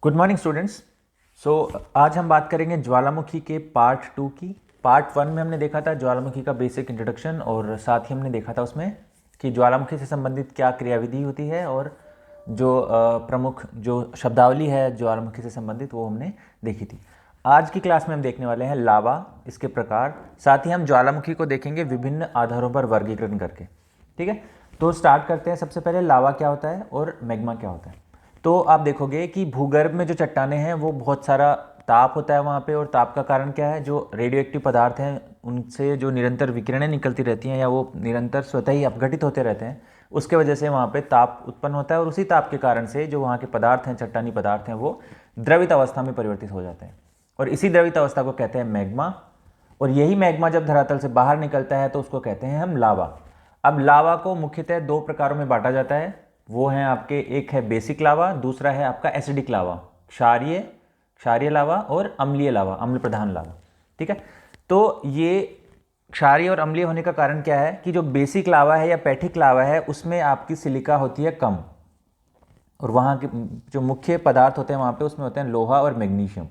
Good morning students. आज हम बात करेंगे ज्वालामुखी के पार्ट 2 की। पार्ट 1 में हमने देखा था ज्वालामुखी का बेसिक इंट्रोडक्शन और साथ ही हमने देखा था उसमें कि ज्वालामुखी से संबंधित क्या क्रियाविधि होती है और जो प्रमुख जो शब्दावली है ज्वालामुखी से संबंधित वो हमने देखी थी। आज की क्लास में हम देखने वाले हैं लावा, इसके प्रकार, साथ ही हम ज्वालामुखी को देखेंगे विभिन्न आधारों पर वर्गीकरण करके। ठीक है, तो स्टार्ट करते हैं। सबसे पहले लावा क्या होता है और मैग्मा क्या होता है। तो आप देखोगे कि भूगर्भ में जो चट्टानें हैं वो बहुत सारा ताप होता है वहाँ पे, और ताप का कारण क्या है, जो रेडियो एक्टिव पदार्थ हैं उनसे जो निरंतर विकिरणें निकलती रहती हैं या वो निरंतर स्वतः ही अपघटित होते रहते हैं, उसके वजह से वहाँ पे ताप उत्पन्न होता है और उसी ताप के कारण से जो वहाँ के पदार्थ हैं, चट्टानी पदार्थ हैं, वो द्रवित अवस्था में परिवर्तित हो जाते हैं और इसी द्रवित अवस्था को कहते हैं मैग्मा। और यही मैग्मा जब धरातल से बाहर निकलता है तो उसको कहते हैं हम लावा। अब लावा को मुख्यतः दो प्रकारों में बांटा जाता है, वो है आपके, एक है बेसिक लावा, दूसरा है आपका एसिडिक लावा, क्षारीय लावा और अम्लीय लावा, अम्ल प्रधान लावा। ठीक है, तो ये क्षारीय और अम्लीय होने का कारण क्या है कि जो बेसिक लावा है या पैठिक लावा है उसमें आपकी सिलिका होती है कम, और वहाँ के जो मुख्य पदार्थ होते हैं वहाँ पे उसमें होते हैं लोहा और मैग्नीशियम,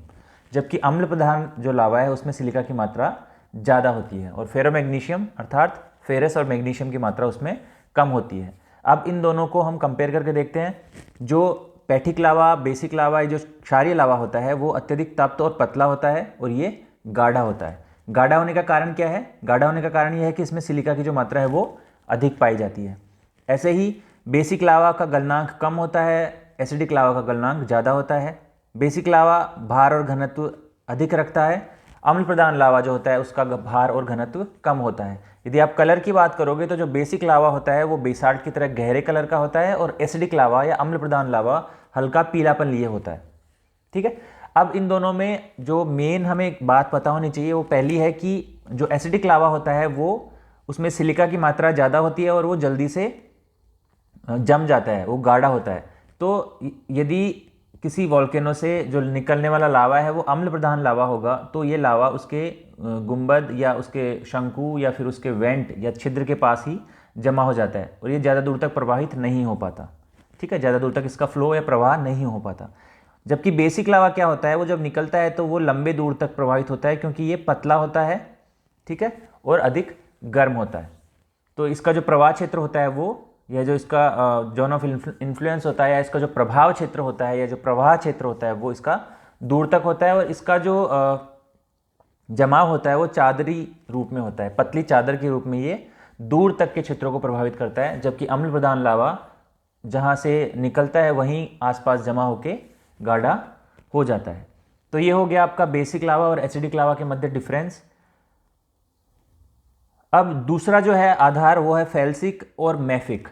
जबकि अम्ल प्रधान जो लावा है उसमें सिलिका की मात्रा ज़्यादा होती है और फेरोमैग्नीशियम अर्थात फेरस और मैग्नीशियम की मात्रा उसमें कम होती है। अब इन दोनों को हम कंपेयर करके देखते हैं। जो पैठिक लावा, बेसिक लावा, जो क्षारीय लावा होता है वो अत्यधिक तप्त और पतला होता है और ये गाढ़ा होता है। गाढ़ा होने का कारण क्या है? गाढ़ा होने का कारण यह है कि इसमें सिलिका की जो मात्रा है वो अधिक पाई जाती है। ऐसे ही बेसिक लावा का गलनांक कम होता है, एसिडिक लावा का गलनांक ज़्यादा होता है। बेसिक लावा भार और घनत्व अधिक रखता है, अम्ल प्रधान लावा जो होता है उसका भार और घनत्व कम होता है। यदि आप कलर की बात करोगे तो जो बेसिक लावा होता है वो बेसाल्ट की तरह गहरे कलर का होता है और एसिडिक लावा या अम्ल प्रधान लावा हल्का पीलापन लिए होता है। ठीक है, अब इन दोनों में जो मेन हमें एक बात पता होनी चाहिए वो पहली है कि जो एसिडिक लावा होता है वो उसमें सिलिका की मात्रा ज़्यादा होती है और वो जल्दी से जम जाता है, वो गाढ़ा होता है। तो यदि किसी वॉल्केनो से जो निकलने वाला लावा है वो अम्ल प्रधान लावा होगा तो ये लावा उसके गुंबद या उसके शंकु या फिर उसके वेंट या छिद्र के पास ही जमा हो जाता है और ये ज़्यादा दूर तक प्रवाहित नहीं हो पाता। ठीक है, ज़्यादा दूर तक इसका फ्लो या प्रवाह नहीं हो पाता। जबकि बेसिक लावा क्या होता है, वो जब निकलता है तो वो लंबे दूर तक प्रवाहित होता है क्योंकि ये पतला होता है, ठीक है, और अधिक गर्म होता है। तो इसका जो प्रवाह क्षेत्र होता है वो, या जो इसका जोन ऑफ इन्फ्लुएंस होता है या इसका जो प्रभाव क्षेत्र होता है या जो प्रवाह क्षेत्र होता है वो इसका दूर तक होता है और इसका जो जमाव होता है वो चादरी रूप में होता है, पतली चादर के रूप में ये दूर तक के क्षेत्रों को प्रभावित करता है। जबकि अम्ल प्रधान लावा जहाँ से निकलता है वहीं आसपास जमा होके गाढ़ा हो जाता है। तो ये हो गया आपका बेसिक लावा और एसिडिक लावा के मध्य डिफरेंस। अब दूसरा जो है आधार वो है फेल्सिक और मैफिक।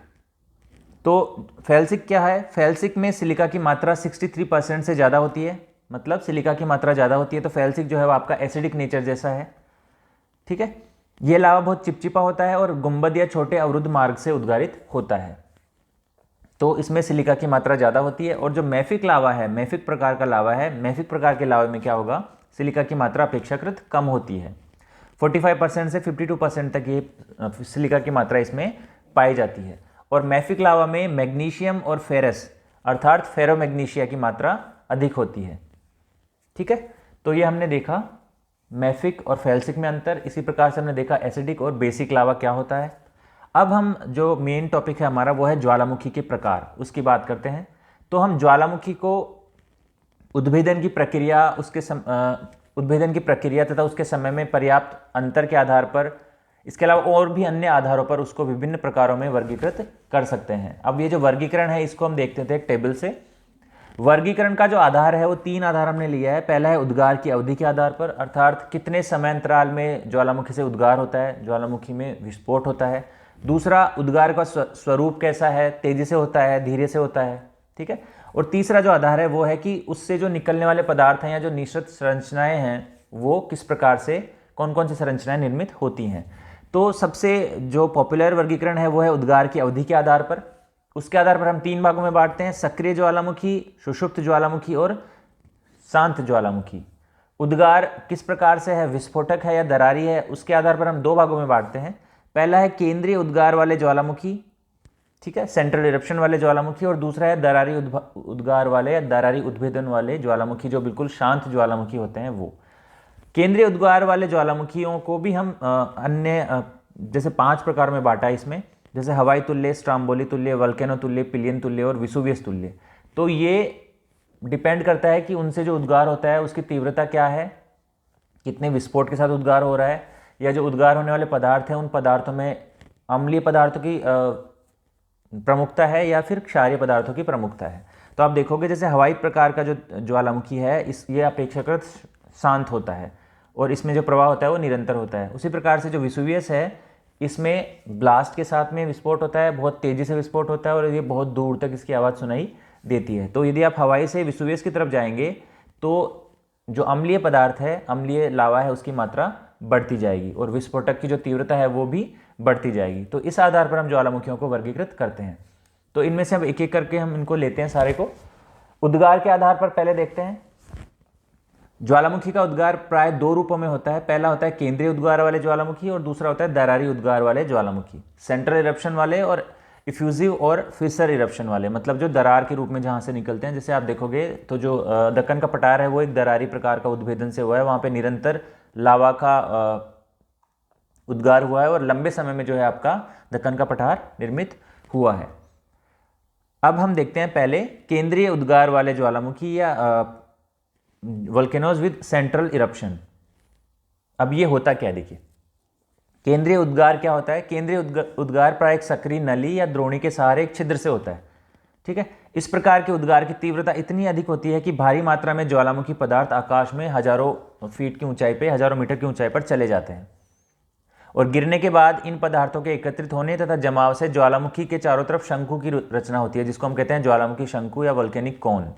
तो फेल्सिक क्या है? फेल्सिक में सिलिका की मात्रा 63% से ज़्यादा होती है, मतलब सिलिका की मात्रा ज़्यादा होती है, तो फेल्सिक जो है वो आपका एसिडिक नेचर जैसा है। ठीक है, ये लावा बहुत चिपचिपा होता है और गुंबद या छोटे अवरुद्ध मार्ग से उद्गारित होता है, तो इसमें सिलिका की मात्रा ज़्यादा होती है। और जो मैफिक लावा है, मैफिक प्रकार का लावा है, मैफिक प्रकार के लावे में क्या होगा, सिलिका की मात्रा अपेक्षाकृत कम होती है। 45% से 52% तक ये सिलिका की मात्रा इसमें पाई जाती है। और मैफिक लावा में मैग्नीशियम और फेरस अर्थात फेरोमैग्नीशिया की मात्रा अधिक होती है। ठीक है, तो ये हमने देखा मैफिक और फेल्सिक में अंतर। इसी प्रकार से हमने देखा एसिडिक और बेसिक लावा क्या होता है। अब हम जो मेन टॉपिक है हमारा वो है ज्वालामुखी के प्रकार, उसकी बात करते हैं। तो हम ज्वालामुखी को उद्भेदन की प्रक्रिया, उद्भेदन की प्रक्रिया तथा उसके समय में पर्याप्त अंतर के आधार पर, इसके अलावा और भी अन्य आधारों पर उसको विभिन्न प्रकारों में वर्गीकृत कर सकते हैं। अब ये जो वर्गीकरण है इसको हम देखते थे एक टेबल से। वर्गीकरण का जो आधार है वो 3 आधार हमने लिया है। पहला है उद्गार की अवधि के आधार पर, अर्थात कितने समय अंतराल में ज्वालामुखी से उद्गार होता है, ज्वालामुखी में विस्फोट होता है। दूसरा, उद्गार का स्वरूप कैसा है, तेजी से होता है, धीरे से होता है। ठीक है, और तीसरा जो आधार है वो है कि उससे जो निकलने वाले पदार्थ हैं या जो निश्चित संरचनाएं हैं वो किस प्रकार से, कौन कौन सी संरचनाएं निर्मित होती हैं। तो सबसे जो पॉपुलर वर्गीकरण है वो है उद्गार की अवधि के आधार पर। उसके आधार पर हम 3 भागों में बांटते हैं, सक्रिय ज्वालामुखी, सुषुप्त ज्वालामुखी और शांत ज्वालामुखी। उद्गार किस प्रकार से है, विस्फोटक है या दरारी है, उसके आधार पर हम 2 भागों में बांटते हैं। पहला है केंद्रीय उद्गार वाले ज्वालामुखी ठीक है, सेंट्रल इरप्शन वाले ज्वालामुखी, और दूसरा है दरारी उद्गार वाले या दरारी उद्भेदन वाले ज्वालामुखी, जो बिल्कुल शांत ज्वालामुखी होते हैं वो। केंद्रीय उद्गार वाले ज्वालामुखियों को भी हम अन्य जैसे 5 प्रकार में बांटा है इसमें, जैसे हवाई तुल्य, स्ट्राम्बोली तुल्य, वल्केनो तुल्य, पिलियन तुल्य और विसुवियस तुल्य। तो ये डिपेंड करता है कि उनसे जो उद्गार होता है उसकी तीव्रता क्या है, कितने विस्फोट के साथ उद्गार हो रहा है, या जो उद्गार होने वाले पदार्थ हैं उन पदार्थों में अम्लीय पदार्थों की प्रमुखता है या फिर क्षारीय पदार्थों की प्रमुखता है। तो आप देखोगे जैसे हवाई प्रकार का जो ज्वालामुखी है ये अपेक्षाकृत शांत होता है और इसमें जो प्रवाह होता है वो निरंतर होता है। उसी प्रकार से जो विसुवियस है इसमें ब्लास्ट के साथ में विस्फोट होता है, बहुत तेज़ी से विस्फोट होता है और ये बहुत दूर तक इसकी आवाज़ सुनाई देती है। तो यदि आप हवाई से विसुवियस की तरफ जाएंगे तो जो अम्लीय पदार्थ है, अम्लीय लावा है, उसकी मात्रा बढ़ती जाएगी और विस्फोटक की जो तीव्रता है वो भी बढ़ती जाएगी। तो इस आधार पर हम ज्वालामुखियों को वर्गीकृत करते हैं। तो इनमें से अब एक एक करके हम इनको लेते हैं सारे को। उद्गार के आधार पर पहले देखते हैं। ज्वालामुखी का उद्गार प्राय 2 रूपों में होता है। पहला होता है केंद्रीय उद्गार वाले ज्वालामुखी और दूसरा होता है दरारी उद्गार वाले ज्वालामुखी। सेंट्रल इरप्शन वाले और इफ्यूजिव और फिसर इरप्शन वाले, मतलब जो दरार के रूप में जहाँ से निकलते हैं। जैसे आप देखोगे तो जो दक्कन का पठार है वो एक दरारी प्रकार का उद्भेदन से हुआ है, वहाँ पे निरंतर लावा का उद्गार हुआ है और लंबे समय में जो है आपका दक्कन का पठार निर्मित हुआ है। अब हम देखते हैं पहले केंद्रीय उद्गार वाले ज्वालामुखी या वोल्केनोज विद सेंट्रल इरप्शन। अब ये होता क्या है, देखिए केंद्रीय उद्गार क्या होता है। केंद्रीय उद्गार प्राय एक सक्रिय नली या द्रोणी के सहारे एक छिद्र से होता है, ठीक है। इस प्रकार के उद्गार की तीव्रता इतनी अधिक होती है कि भारी मात्रा में ज्वालामुखी पदार्थ आकाश में हजारों फीट की ऊंचाई पे, हजारों मीटर की ऊंचाई पर चले जाते हैं और गिरने के बाद इन पदार्थों के एकत्रित होने तथा जमाव से ज्वालामुखी के चारों तरफ शंकु की रचना होती है, जिसको हम कहते हैं ज्वालामुखी शंकु या वोल्केनिक कोन,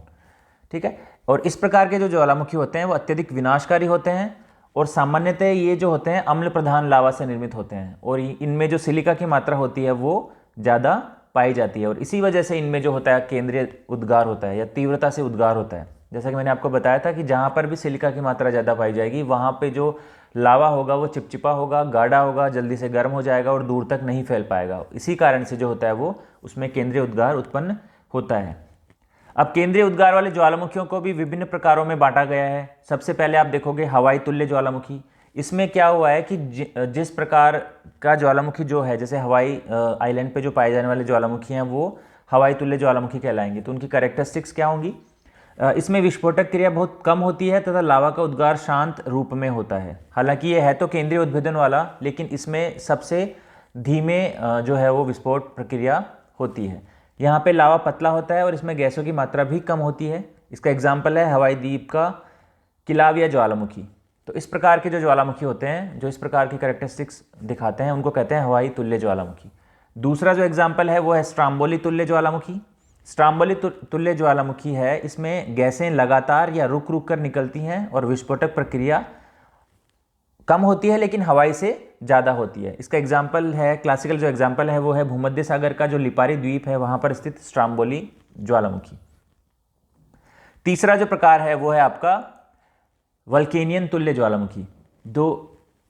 ठीक है। और इस प्रकार के जो ज्वालामुखी होते हैं वो अत्यधिक विनाशकारी होते हैं और सामान्यतः ये जो होते हैं अम्ल प्रधान लावा से निर्मित होते हैं और इनमें जो सिलिका की मात्रा होती है वो ज़्यादा पाई जाती है और इसी वजह से इनमें जो होता है केंद्रीय उद्गार होता है या तीव्रता से उद्गार होता है। जैसा कि मैंने आपको बताया था कि जहाँ पर भी सिलिका की मात्रा ज़्यादा पाई जाएगी वहाँ पे जो लावा होगा वो चिपचिपा होगा, गाढ़ा होगा, जल्दी से गर्म हो जाएगा और दूर तक नहीं फैल पाएगा। इसी कारण से जो होता है वो उसमें केंद्रीय उद्गार उत्पन्न होता है। अब केंद्रीय उद्गार वाले ज्वालामुखियों को भी विभिन्न प्रकारों में बांटा गया है। सबसे पहले आप देखोगे हवाई तुल्य ज्वालामुखी। इसमें क्या हुआ है कि जिस प्रकार का ज्वालामुखी जो है, जैसे हवाई आइलैंड पे जो पाए जाने वाले ज्वालामुखी हैं वो हवाई तुल्य ज्वालामुखी कहलाएंगे। तो उनकी कैरेक्टरिस्टिक्स क्या होंगी? इसमें विस्फोटक क्रिया बहुत कम होती है तथा लावा का उद्गार शांत रूप में होता है। हालांकि ये है तो केंद्रीय उद्भेदन वाला, लेकिन इसमें सबसे धीमे जो है वो विस्फोट प्रक्रिया होती है। यहाँ पे लावा पतला होता है और इसमें गैसों की मात्रा भी कम होती है। इसका एग्जाम्पल है हवाई द्वीप का किलाव या ज्वालामुखी। तो इस प्रकार के जो ज्वालामुखी होते हैं जो इस प्रकार की कैरेक्टरिस्टिक्स दिखाते हैं उनको कहते हैं हवाई तुल्य ज्वालामुखी। दूसरा जो एग्जाम्पल है वो है स्ट्राम्बोली तुल्य ज्वालामुखी। स्ट्राम्बोली तुल्य ज्वालामुखी है, इसमें गैसें लगातार या रुक रुक कर निकलती हैं और विस्फोटक प्रक्रिया कम होती है लेकिन हवाई से ज़्यादा होती है। इसका एग्जाम्पल है, क्लासिकल जो एग्जाम्पल है वो है भूमध्य सागर का जो लिपारी द्वीप है वहाँ पर स्थित स्ट्राम्बोली ज्वालामुखी। तीसरा जो प्रकार है वो है आपका वल्केनियन तुल्य ज्वालामुखी।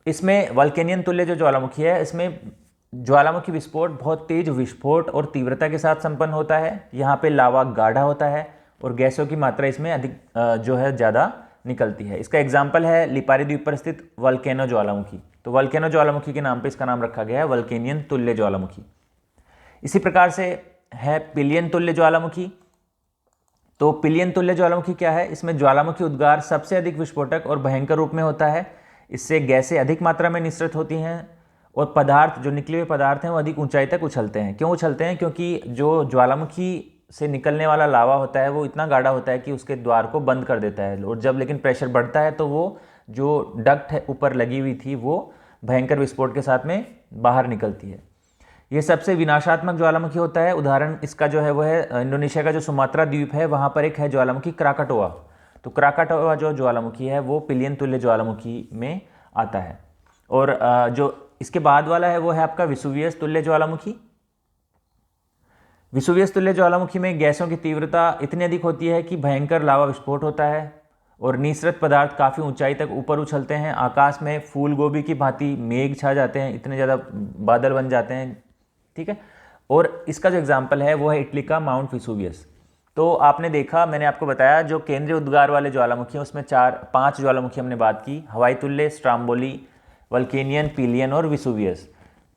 इसमें वल्केनियन तुल्य जो ज्वालामुखी है इसमें ज्वालामुखी विस्फोट बहुत तेज विस्फोट और तीव्रता के साथ संपन्न होता है। यहाँ पे लावा गाढ़ा होता है और गैसों की मात्रा इसमें अधिक जो है ज़्यादा निकलती है। इसका एग्जाम्पल है लिपारी द्वीप पर स्थित वल्केनो ज्वालामुखी। तो वल्केनो ज्वालामुखी के नाम पे इसका नाम रखा गया है वल्केनियन तुल्य ज्वालामुखी। इसी प्रकार से है पिलियन तुल्य ज्वालामुखी। तो पिलियन तुल्य ज्वालामुखी क्या है? इसमें ज्वालामुखी उद्गार सबसे अधिक विस्फोटक और भयंकर रूप में होता है। इससे गैसें अधिक मात्रा में निःसृत होती हैं और पदार्थ जो निकले हुए पदार्थ हैं वो अधिक ऊंचाई तक उछलते हैं। क्यों उछलते हैं? क्योंकि जो ज्वालामुखी से निकलने वाला लावा होता है वो इतना गाढ़ा होता है कि उसके द्वार को बंद कर देता है और जब लेकिन प्रेशर बढ़ता है तो वो जो डक्ट है ऊपर लगी हुई थी वो भयंकर विस्फोट के साथ में बाहर निकलती है। ये सबसे विनाशात्मक ज्वालामुखी होता है। उदाहरण इसका जो है वो है इंडोनेशिया का जो सुमात्रा द्वीप है वहाँ पर एक है ज्वालामुखी क्राकाटोआ। तो क्राकाटोआ जो ज्वालामुखी है वो पिलियन तुल्य ज्वालामुखी में आता है। और जो इसके बाद वाला है वो है आपका विसुवियस तुल्य ज्वालामुखी। विसुवियस तुल्य ज्वालामुखी में गैसों की तीव्रता इतनी अधिक होती है कि भयंकर लावा विस्फोट होता है और निःसृत पदार्थ काफ़ी ऊंचाई तक ऊपर उछलते हैं। आकाश में फूल गोभी की भांति मेघ छा जाते हैं, इतने ज़्यादा बादल बन जाते हैं, ठीक है। और इसका जो एग्जाम्पल है वो है इटली का माउंट विसुवियस। तो आपने देखा, मैंने आपको बताया जो केंद्रीय उद्गार वाले ज्वालामुखी हैं उसमें 4-5 ज्वालामुखी हमने बात की, हवाई तुल्य, स्ट्राम्बोली, वल्केनियन, पिलियन और विसुवियस।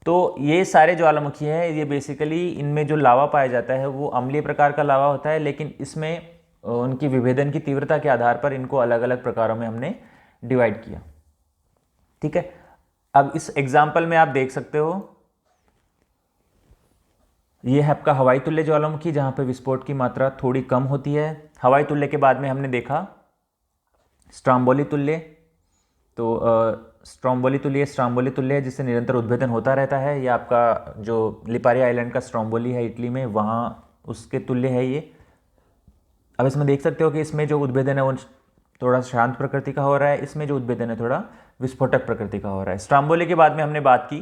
तो ये सारे ज्वालामुखी हैं, ये बेसिकली इनमें जो लावा पाया जाता है वो अम्लीय प्रकार का लावा होता है, लेकिन इसमें उनकी विभेदन की तीव्रता के आधार पर इनको अलग अलग प्रकारों में हमने डिवाइड किया। ठीक है, अब इस एग्जाम्पल में आप देख सकते हो, ये है आपका हवाई तुल्य ज्वालामुखी जहाँ पे विस्फोट की मात्रा थोड़ी कम होती है। हवाई तुल्य के बाद में हमने देखा स्ट्राम्बोली तुल्य। तो स्ट्रोम्बोली तुल्य है जिससे निरंतर उद्भेदन होता रहता है। यह आपका जो लिपारी आइलैंड का स्ट्रोम्बोली है इटली में, वहाँ उसके तुल्य है ये। अब इसमें देख सकते हो कि इसमें जो उद्भेदन है वो थोड़ा शांत प्रकृति का हो रहा है, इसमें जो उद्भेदन है थोड़ा विस्फोटक प्रकृति का हो रहा है। स्ट्राम्बोली के बाद में हमने बात की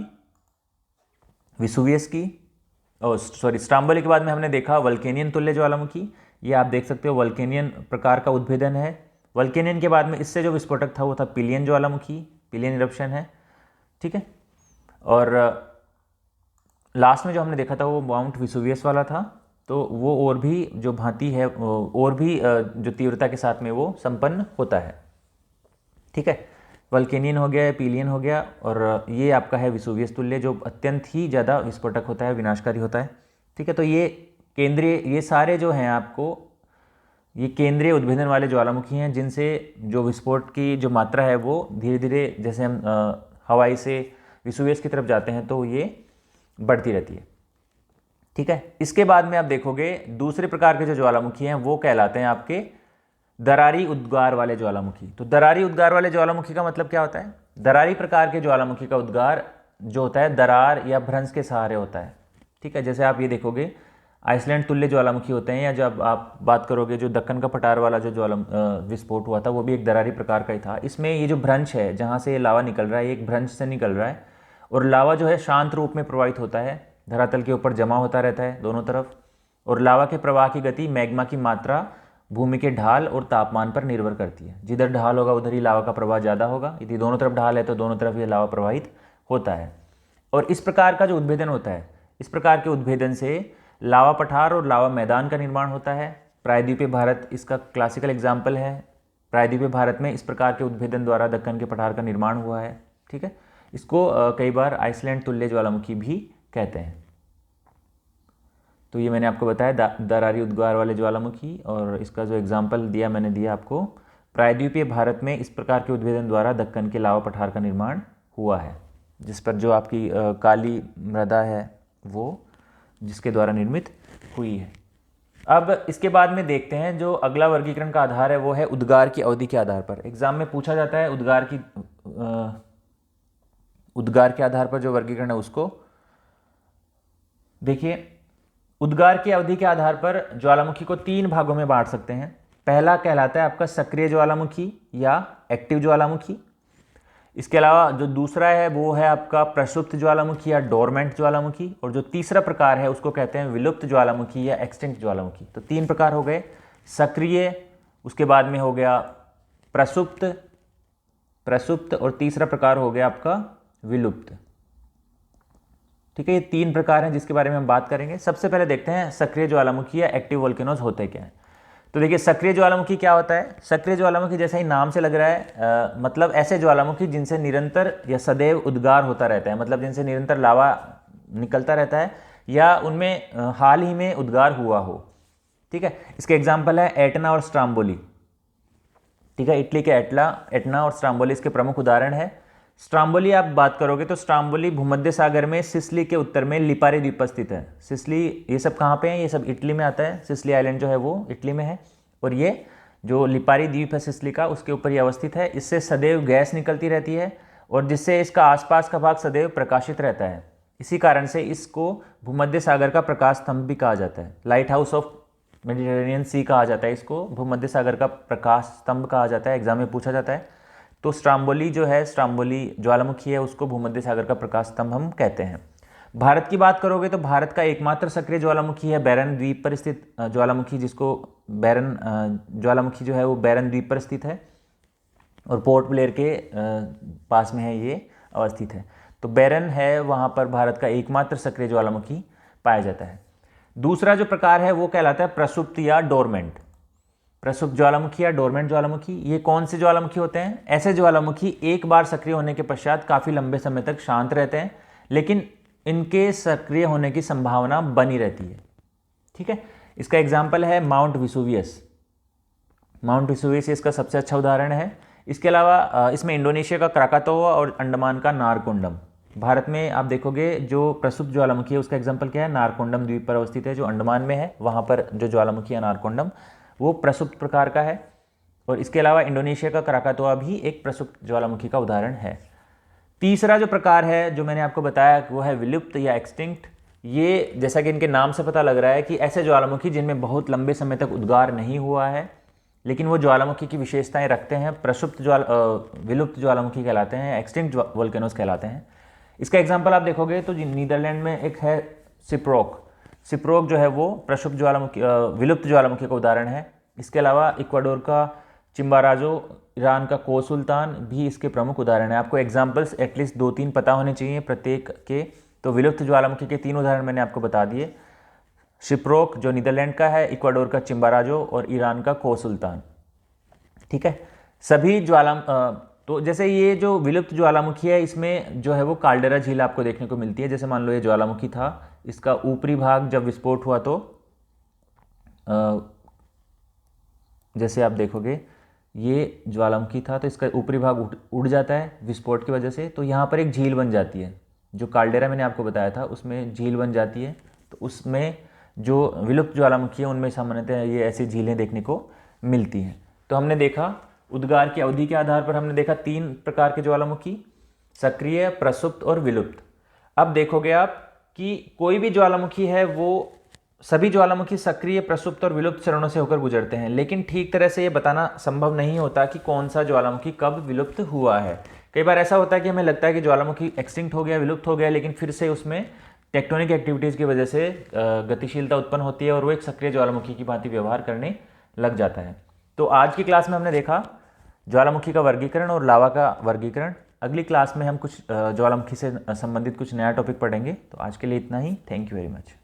विसुवियस की, स्ट्राम्बोली के बाद में हमने देखा वल्केनियन तुल्य ज्वालामुखी। ये आप देख सकते हो वल्केनियन प्रकार का उद्भेदन है। वल्केनियन के बाद में इससे जो विस्फोटक था वो था पिलियन ज्वालामुखी, पिलियन इरप्शन है। ठीक है, और लास्ट में जो हमने देखा था वो माउंट विसुवियस वाला था। तो वो और भी जो भांति है और भी जो तीव्रता के साथ में वो संपन्न होता है। ठीक है, वल्केनियन हो गया, पिलियन हो गया, और ये आपका है विसुवियस तुल्य जो अत्यंत ही ज़्यादा विस्फोटक होता है, विनाशकारी होता है। ठीक है, तो ये केंद्रीय, ये सारे जो हैं आपको, ये केंद्रीय उद्भेदन वाले ज्वालामुखी हैं जिनसे जो विस्फोट की जो मात्रा है वो धीरे धीरे, जैसे हम हवाई से विसुवियस की तरफ जाते हैं तो ये बढ़ती रहती है। ठीक है, इसके बाद में आप देखोगे दूसरे प्रकार के जो ज्वालामुखी हैं वो कहलाते हैं आपके दरारी उद्गार वाले ज्वालामुखी। तो दरारी उद्गार वाले ज्वालामुखी का मतलब क्या होता है? दरारी प्रकार के ज्वालामुखी का उद्गार जो होता है दरार या भ्रंश के सहारे होता है। ठीक है, जैसे आप ये देखोगे आइसलैंड तुल्य ज्वालामुखी होते हैं, या जब आप बात करोगे जो दक्कन का पठार वाला जो विस्फोट हुआ था वो भी एक दरारी प्रकार का ही था। इसमें ये जो भ्रंश है जहाँ से ये लावा निकल रहा है, ये एक भ्रंश से निकल रहा है, और लावा जो है शांत रूप में प्रवाहित होता है, धरातल के ऊपर जमा होता रहता है दोनों तरफ। और लावा के प्रवाह की गति मैग्मा की मात्रा, भूमि के ढाल और तापमान पर निर्भर करती है। जिधर ढाल होगा उधर ही लावा का प्रवाह ज़्यादा होगा, यदि दोनों तरफ ढाल है तो दोनों तरफ ये लावा प्रवाहित होता है। और इस प्रकार का जो उद्भेदन होता है, इस प्रकार के उद्भेदन से लावा पठार और लावा मैदान का निर्माण होता है। प्रायद्वीपीय भारत इसका क्लासिकल एग्जाम्पल है। प्रायद्वीपीय भारत में इस प्रकार के उद्भेदन द्वारा दक्कन के पठार का निर्माण हुआ है। ठीक है, इसको कई बार आइसलैंड तुल्य ज्वालामुखी भी कहते हैं। तो ये मैंने आपको बताया दरारी उद्गार वाले ज्वालामुखी, और इसका जो एग्जाम्पल दिया मैंने दिया आपको, प्रायद्वीपीय भारत में इस प्रकार के उद्भेदन द्वारा दक्कन के लावा पठार का निर्माण हुआ है, जिस पर जो आपकी काली मृदा है वो जिसके द्वारा निर्मित हुई है। अब इसके बाद में देखते हैं जो अगला वर्गीकरण का आधार है वो है उद्गार की अवधि के आधार पर। एग्जाम में पूछा जाता है उद्गार के आधार पर जो वर्गीकरण है उसको देखिए। उद्गार की अवधि के आधार पर ज्वालामुखी को 3 भागों में बांट सकते हैं। पहला कहलाता है आपका सक्रिय ज्वालामुखी या एक्टिव ज्वालामुखी। इसके अलावा जो दूसरा है वो है आपका प्रसुप्त ज्वालामुखी या डोरमेंट ज्वालामुखी, और जो तीसरा प्रकार है उसको कहते हैं विलुप्त ज्वालामुखी या एक्सटिंक्ट ज्वालामुखी। तो 3 प्रकार हो गए, सक्रिय, उसके बाद में हो गया प्रसुप्त और तीसरा प्रकार हो गया आपका विलुप्त। ठीक है, ये 3 प्रकार हैं जिसके बारे में हम बात करेंगे। सबसे पहले देखते हैं सक्रिय ज्वालामुखी या एक्टिव वोल्केनोज होते क्या हैं। तो देखिए सक्रिय ज्वालामुखी क्या होता है। सक्रिय ज्वालामुखी जैसे ही नाम से लग रहा है मतलब ऐसे ज्वालामुखी जिनसे निरंतर या सदैव उद्गार होता रहता है, मतलब जिनसे निरंतर लावा निकलता रहता है या उनमें हाल ही में उद्गार हुआ हो। ठीक है, इसके एग्जाम्पल है एटना और स्ट्राम्बोली। ठीक है, इटली के एटना और स्ट्राम्बोली इसके प्रमुख उदाहरण है। स्ट्राम्बोली आप बात करोगे तो स्ट्राम्बोली भूमध्य सागर में सिसिली के उत्तर में लिपारी द्वीप पर स्थित है। सिसिली, ये सब कहाँ पे है? ये सब इटली में आता है। सिसिली आइलैंड जो है वो इटली में है, और ये जो लिपारी द्वीप है सिसिली का उसके ऊपर ये अवस्थित है। इससे सदैव गैस निकलती रहती है और जिससे इसका आसपास का भाग सदैव प्रकाशित रहता है। इसी कारण से इसको भूमध्य सागर का प्रकाश स्तंभ भी कहा जाता है। लाइट हाउस ऑफ मेडिटेरेनियन सी कहा जाता है इसको, भूमध्य सागर का प्रकाश स्तंभ कहा जाता है, एग्जाम में पूछा जाता है। तो स्ट्राम्बोली जो है, स्ट्राम्बोली ज्वालामुखी है, उसको भूमध्य सागर का प्रकाश स्तंभ हम कहते हैं। भारत की बात करोगे तो भारत का एकमात्र सक्रिय ज्वालामुखी है बैरन द्वीप पर स्थित ज्वालामुखी, जिसको बैरन ज्वालामुखी जो है वो बैरन द्वीप पर स्थित है और पोर्ट ब्लेयर के पास में है, ये अवस्थित है। तो बैरन है वहाँ पर भारत का एकमात्र सक्रिय ज्वालामुखी। पाया जाता है। दूसरा जो प्रकार है वो कहलाता है प्रसुप्त या डोरमेंट। प्रसुप्त ज्वालामुखी या डोरमेंट ज्वालामुखी, ये कौन से ज्वालामुखी होते हैं? ऐसे ज्वालामुखी एक बार सक्रिय होने के पश्चात काफ़ी लंबे समय तक शांत रहते हैं, लेकिन इनके सक्रिय होने की संभावना बनी रहती है। ठीक है, इसका एग्जाम्पल है माउंट विसुवियस। माउंट विसुवियस इसका सबसे अच्छा उदाहरण है। इसके अलावा इसमें इंडोनेशिया का क्राकातोआ और अंडमान का नारकोंडम। भारत में आप देखोगे जो प्रसुप्त ज्वालामुखी है उसका एग्जाम्पल क्या है? नारकोंडम द्वीप पर अवस्थित है, जो अंडमान में है। वहाँ पर जो ज्वालामुखी है नारकोंडम, वो प्रसुप्त प्रकार का है। और इसके अलावा इंडोनेशिया का क्राकातोआ भी एक प्रसुप्त ज्वालामुखी का उदाहरण है। तीसरा जो प्रकार है जो मैंने आपको बताया वो है विलुप्त या एक्सटिंक्ट। ये जैसा कि इनके नाम से पता लग रहा है कि ऐसे ज्वालामुखी जिनमें बहुत लंबे समय तक उद्गार नहीं हुआ है, लेकिन वो ज्वालामुखी की विशेषताएं रखते हैं, विलुप्त ज्वालामुखी कहलाते हैं, एक्सटिंक्ट वोल्केनोस कहलाते हैं। इसका एग्जाम्पल आप देखोगे तो नीदरलैंड में एक है सिप्रोक। सिप्रोक जो है वो प्रसुप्त ज्वालामुखी विलुप्त ज्वालामुखी का उदाहरण है। इसके अलावा इक्वाडोर का चिम्बाराजो, ईरान का कोसुल्तान भी इसके प्रमुख उदाहरण है। आपको एग्जाम्पल्स एटलीस्ट 2-3 पता होने चाहिए प्रत्येक के। तो विलुप्त ज्वालामुखी के 3 उदाहरण मैंने आपको बता दिए, शिप्रोक जो नीदरलैंड का है, इक्वाडोर का चिम्बाराजो और ईरान का कोसुल्तान। ठीक है, सभी तो जैसे ये जो विलुप्त ज्वालामुखी है इसमें जो है वो काल्डेरा झील आपको देखने को मिलती है। जैसे मान लो ये ज्वालामुखी था, इसका ऊपरी भाग जब विस्फोट हुआ तो जैसे आप देखोगे ये ज्वालामुखी था तो इसका ऊपरी भाग उड़ जाता है विस्फोट की वजह से, तो यहाँ पर एक झील बन जाती है। जो काल्डेरा मैंने आपको बताया था उसमें झील बन जाती है। तो उसमें जो विलुप्त ज्वालामुखी है उनमें सामान्यतः ये ऐसी झीलें देखने को मिलती हैं। तो हमने देखा उद्गार की अवधि के आधार पर हमने देखा 3 प्रकार के ज्वालामुखी, सक्रिय, प्रसुप्त और विलुप्त। अब देखोगे आप कि कोई भी ज्वालामुखी है वो सभी ज्वालामुखी सक्रिय, प्रसुप्त और विलुप्त चरणों से होकर गुजरते हैं, लेकिन ठीक तरह से ये बताना संभव नहीं होता कि कौन सा ज्वालामुखी कब विलुप्त हुआ है। कई बार ऐसा होता है कि हमें लगता है कि ज्वालामुखी एक्सटिंक्ट हो गया, विलुप्त हो गया, लेकिन फिर से उसमें टेक्टोनिक एक्टिविटीज़ की वजह से गतिशीलता उत्पन्न होती है और वो एक सक्रिय ज्वालामुखी की भांति व्यवहार करने लग जाता है। तो आज की क्लास में हमने देखा ज्वालामुखी का वर्गीकरण और लावा का वर्गीकरण। अगली क्लास में हम कुछ ज्वालामुखी से संबंधित कुछ नया टॉपिक पढ़ेंगे। तो आज के लिए इतना ही। Thank you very much.